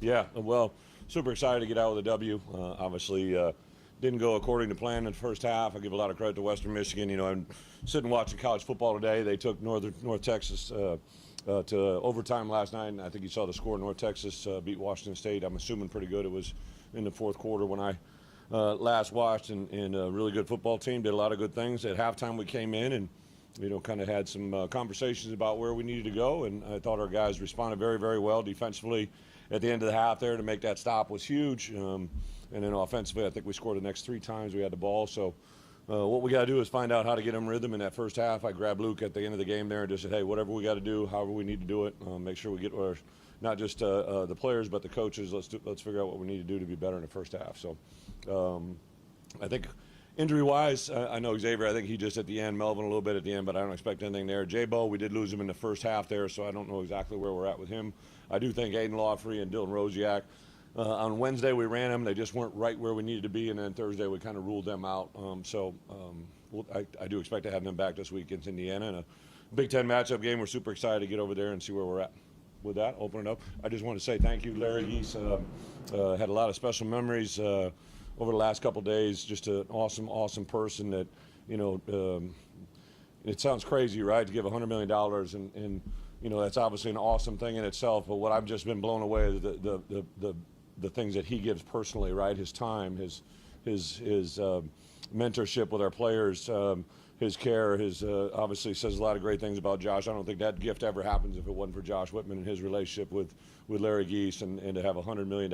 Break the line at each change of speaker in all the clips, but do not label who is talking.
Yeah, well, super excited to get out with a W. Obviously, didn't go according to plan in the first half. I give a lot of credit to Western Michigan. You know, I'm sitting watching college football today. They took North Texas to overtime last night, and I think you saw the score. North Texas beat Washington State. I'm assuming pretty good. It was in the fourth quarter when I last watched, and a really good football team. Did a lot of good things. At halftime, we came in and kind of had some conversations about where we needed to go, and I thought our guys responded very, very well defensively. At the end of the half, there to make that stop was huge, and then offensively, I think we scored the next 3 times we had the ball. So, what we got to do is find out how to get them rhythm in that first half. I grabbed Luke at the end of the game there and just said, "Hey, whatever we got to do, however we need to do it, make sure we get our, not just the players but the coaches. Let's figure out what we need to do to be better in the first half." So, I think. Injury-wise, I know Xavier, I think he just at the end, Melvin a little bit at the end, but I don't expect anything there. J-Bo, we did lose him in the first half there, so I don't know exactly where we're at with him. I do think Aiden Lawfrey and Dylan Rosiak, on Wednesday we ran them. They just weren't right where we needed to be, and then Thursday we kind of ruled them out. I do expect to have them back this week against Indiana in a Big Ten matchup game. We're super excited to get over there and see where we're at. With that, open it up. I just want to say thank you, Larry Geese. Had a lot of special memories over the last couple of days. Just an awesome person that, it sounds crazy, right, to give $100 million, and that's obviously an awesome thing in itself. But what I've just been blown away is the things that he gives personally, right? His time, his mentorship with our players, his care, his obviously says a lot of great things about Josh. I don't think that gift ever happens if it wasn't for Josh Whitman and his relationship with Larry Geese, and to have $100 million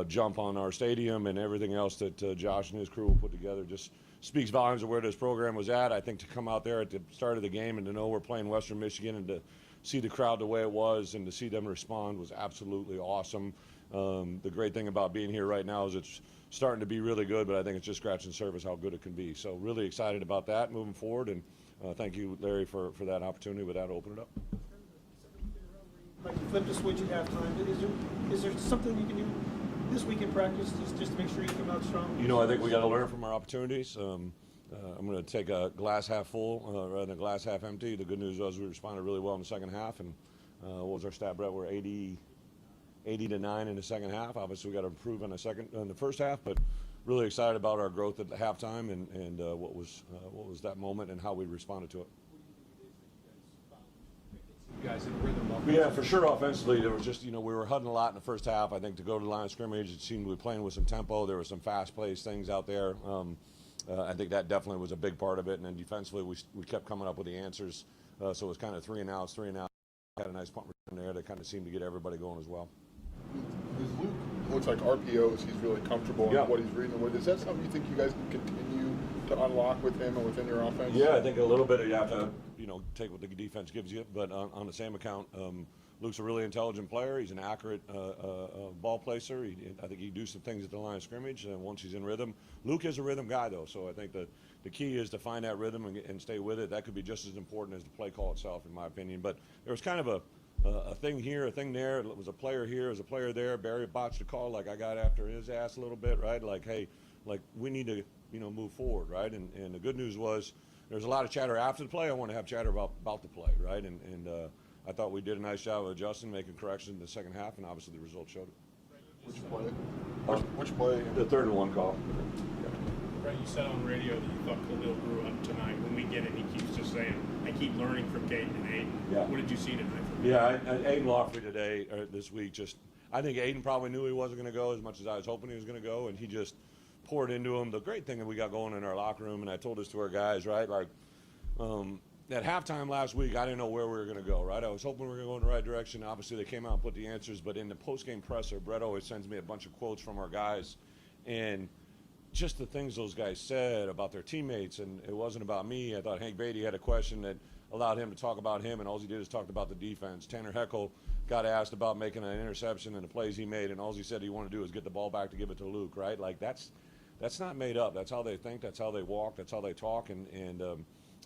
jump on our stadium and everything else that Josh and his crew will put together just speaks volumes of where this program was at. I think to come out there at the start of the game and to know we're playing Western Michigan and to see the crowd the way it was and to see them respond was absolutely awesome. The great thing about being here right now is it's starting to be really good, but I think it's just scratching the surface how good it can be. So really excited about that moving forward, and thank you, Larry, for that opportunity. With that, open it up.
Like you flipped a switch at halftime. Is there something you can do this week in practice just to make sure you come out strong?
I think we got to learn from our opportunities. I'm going to take a glass half full rather than a glass half empty. The good news was we responded really well in the second half, and what was our stat, Brett? We're 80 to 9 in the second half. Obviously, we got to improve in the first half, but really excited about our growth at the halftime and what was that moment and how we responded to it.
You guys in rhythm offensively?
Yeah, for sure. Offensively, there was just we were huddling a lot in the first half. I think to go to the line of scrimmage, it seemed we were playing with some tempo. There were some fast-paced things out there. I think that definitely was a big part of it. And then defensively, we kept coming up with the answers. So it was kind of 3 and outs. Had a nice punt return there that kind of seemed to get everybody going as well.
With Luke, it looks like RPOs, he's really comfortable in what he's reading with. Is that something you think you guys can continue to unlock with him and within your offense?
Yeah, I think a little bit you have to, take what the defense gives you. But on the same account, Luke's a really intelligent player. He's an accurate ball placer. I think he can do some things at the line of scrimmage once he's in rhythm. Luke is a rhythm guy, though, so I think the key is to find that rhythm and stay with it. That could be just as important as the play call itself, in my opinion. But there was kind of a thing here, a thing there. It was a player here, it was a player there. Barry botched a call like I got after his ass a little bit, right? Like, hey, we need to, move forward, right? And the good news was there's a lot of chatter after the play. I want to have chatter about the play, right? And I thought we did a nice job of adjusting, making corrections in the second half, and obviously the results showed it.
Which play? Which play?
The 3rd and 1 call.
Brett, you said on radio that you thought Khalil grew up tonight. When we get it, he keeps just saying, I keep learning from Caden and Aiden.
Yeah.
What did you see tonight from him?
Yeah, Aiden Lawfrey today, or this week, I think Aiden probably knew he wasn't going to go as much as I was hoping he was going to go, and he just poured into him. The great thing that we got going in our locker room, and I told this to our guys, right, at halftime last week, I didn't know where we were going to go, right? I was hoping we were going to go in the right direction. Obviously, they came out and put the answers, but in the post-game presser, Brett always sends me a bunch of quotes from our guys, and just the things those guys said about their teammates, and it wasn't about me. I thought Hank Beatty had a question that allowed him to talk about him, and all he did is talk about the defense. Tanner Heckel got asked about making an interception and the plays he made, and all he said he wanted to do is get the ball back to give it to Luke, right? That's not made up. That's how they think. That's how they walk. That's how they talk, and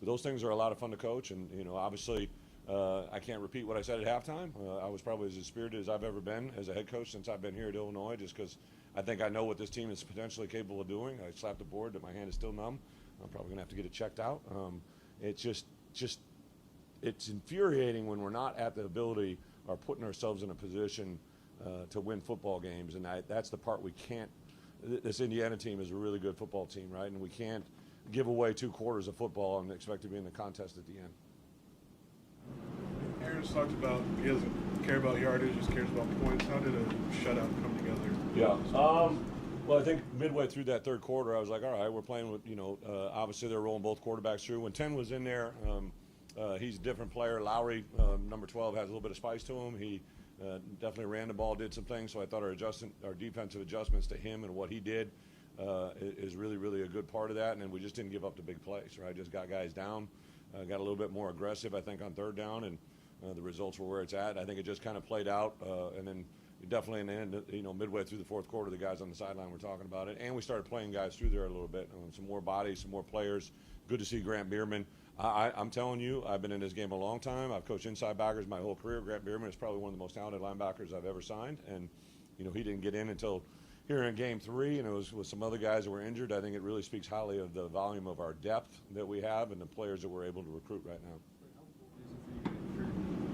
those things are a lot of fun to coach. And obviously, I can't repeat what I said at halftime. I was probably as spirited as I've ever been as a head coach since I've been here at Illinois, just because I think I know what this team is potentially capable of doing. I slapped the board that my hand is still numb. I'm probably gonna have to get it checked out. It's it's infuriating when we're not at the ability or putting ourselves in a position to win football games, and that's the part we can't. This Indiana team is a really good football team, right? And we can't give away 2 quarters of football and expect to be in the contest at the end.
Aaron just talked about he doesn't care about yardage, just cares about points. How did a shutout come together?
Yeah. Well, I think midway through that third quarter, I was like, all right, we're playing with, obviously they're rolling both quarterbacks through. When 10 was in there, he's a different player. Lowry, number 12, has a little bit of spice to him. He definitely ran the ball, did some things. So I thought our defensive adjustments to him and what he did is really, really a good part of that. And then we just didn't give up the big plays, right? Just got guys down, got a little bit more aggressive, I think, on third down, and the results were where it's at. I think it just kind of played out, and then definitely in the end, midway through the fourth quarter, the guys on the sideline were talking about it, and we started playing guys through there a little bit. Some more bodies, some more players. Good to see Grant Bierman. I'm telling you, I've been in this game a long time. I've coached inside backers my whole career. Grant Bierman is probably one of the most talented linebackers I've ever signed, and he didn't get in until here in game 3, and it was with some other guys that were injured. I think it really speaks highly of the volume of our depth that we have and the players that we're able to recruit right now.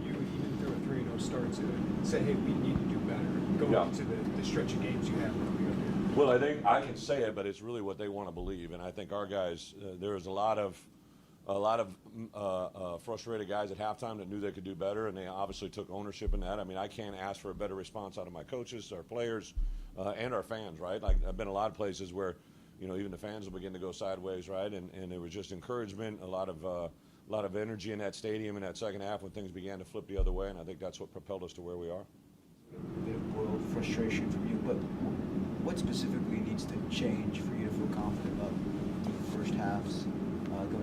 You, even through a 3-0 start, to say, hey, we need to do better going into the stretch of games you have coming up here?
Well, I think I can say it, but it's really what they want to believe, and I think our guys. There was a lot of frustrated guys at halftime that knew they could do better, and they obviously took ownership in that. I mean, I can't ask for a better response out of my coaches, our players, and our fans, right? Like, I've been a lot of places where, even the fans will begin to go sideways, right? And there was just encouragement, a lot of energy in that stadium in that second half when things began to flip the other way, and I think that's what propelled us to where we are.
A bit of boiled frustration from you, but what specifically needs to change for you to feel confident about the first halves?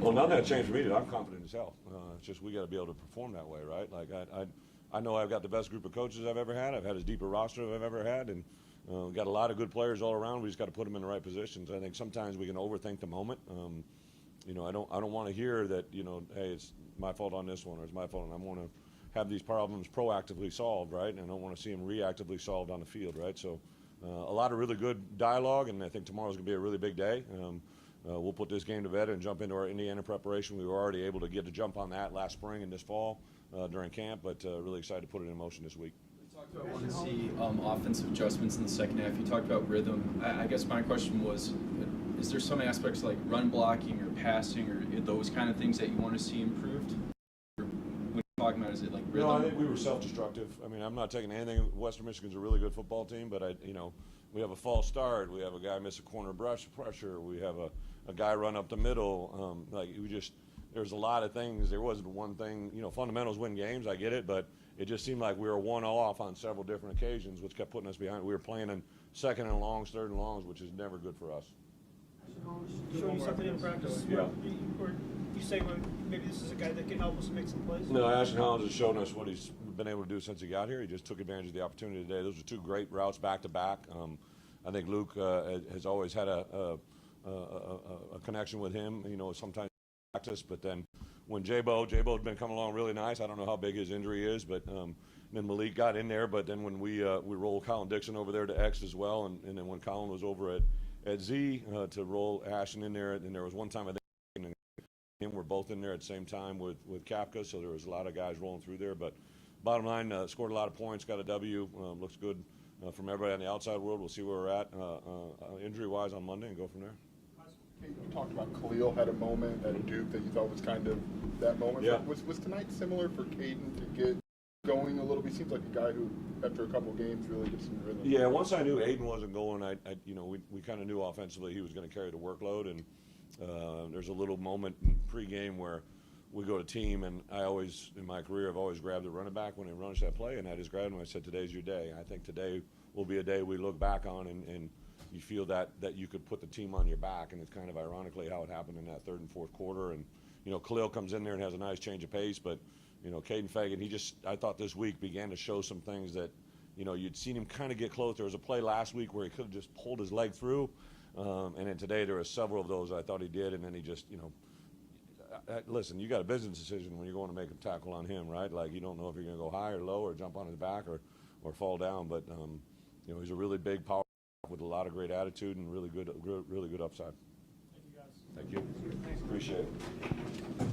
Well, none of that changed for me. I'm confident as hell. It's just we got to be able to perform that way, right? Like I know I've got the best group of coaches I've ever had. I've had as deep a roster as I've ever had, and we've got a lot of good players all around. We just got to put them in the right positions. I think sometimes we can overthink the moment. I don't want to hear that hey, it's my fault on this one or it's my fault, and I want to have these problems proactively solved, right? And I don't want to see them reactively solved on the field, right? So a lot of really good dialogue, and I think tomorrow's going to be a really big day. We'll put this game to bed and jump into our Indiana preparation. We were already able to get a jump on that last spring and this fall during camp, but really excited to put it in motion this week.
You talked about wanting to see offensive adjustments in the second half. You talked about rhythm. I guess my question was, is there some aspects like run blocking or passing or those kind of things that you want to see improved? Or when you're talking about, is it like rhythm?
No, I think we were self-destructive. I mean, I'm not taking anything. Western Michigan's a really good football team, but we have a false start. We have a guy miss a corner pressure. We have a guy run up the middle. There's a lot of things. There wasn't one thing. Fundamentals win games. I get it, but it just seemed like we were one off on several different occasions, which kept putting us behind. We were playing in second and longs, third and longs, which is never good for us.
Show you something in practice where you say, well, maybe this is a guy that can help us make some plays?
No, Ashton Hollins has shown us what he's been able to do since he got here. He just took advantage of the opportunity today. Those are 2 great routes back to back. I think Luke has always had a connection with him. Sometimes practice, but then when J-Bo's been coming along really nice. I don't know how big his injury is, but then Malik got in there. But then when we rolled Colin Dixon over there to X as well, and then when Colin was over at Z to roll Ashton in there, and there was one time I think and him were both in there at the same time with Kapka, so there was a lot of guys rolling through there. But bottom line, scored a lot of points, got a W, looks good from everybody on the outside world. We'll see where we're at injury-wise on Monday and go from there.
You talked about Khalil had a moment at Duke that you thought was kind of that moment.
Yeah.
Was tonight similar for Caden to get going a little bit? He seems like a guy who, after a couple of games, really gets some rhythm.
Yeah, once I knew Aiden wasn't going, we kind of knew offensively he was going to carry the workload, and there's a little moment in pregame where we go to team, and I always, in my career, I've always grabbed the running back when he runs that play, and I just grabbed him and I said, today's your day. I think today will be a day we look back on and you feel that you could put the team on your back, and it's kind of ironically how it happened in that third and fourth quarter. And Khalil comes in there and has a nice change of pace, but Caden Fagan, I thought this week began to show some things that you'd seen him kind of get close. There was a play last week where he could have just pulled his leg through, and then today there were several of those I thought he did, and then he just listen, you got a business decision when you're going to make a tackle on him, right? Like, you don't know if you're going to go high or low or jump on his back or fall down, but he's a really big power with a lot of great attitude and really good upside.
Thank you, guys.
Thank you. Appreciate it.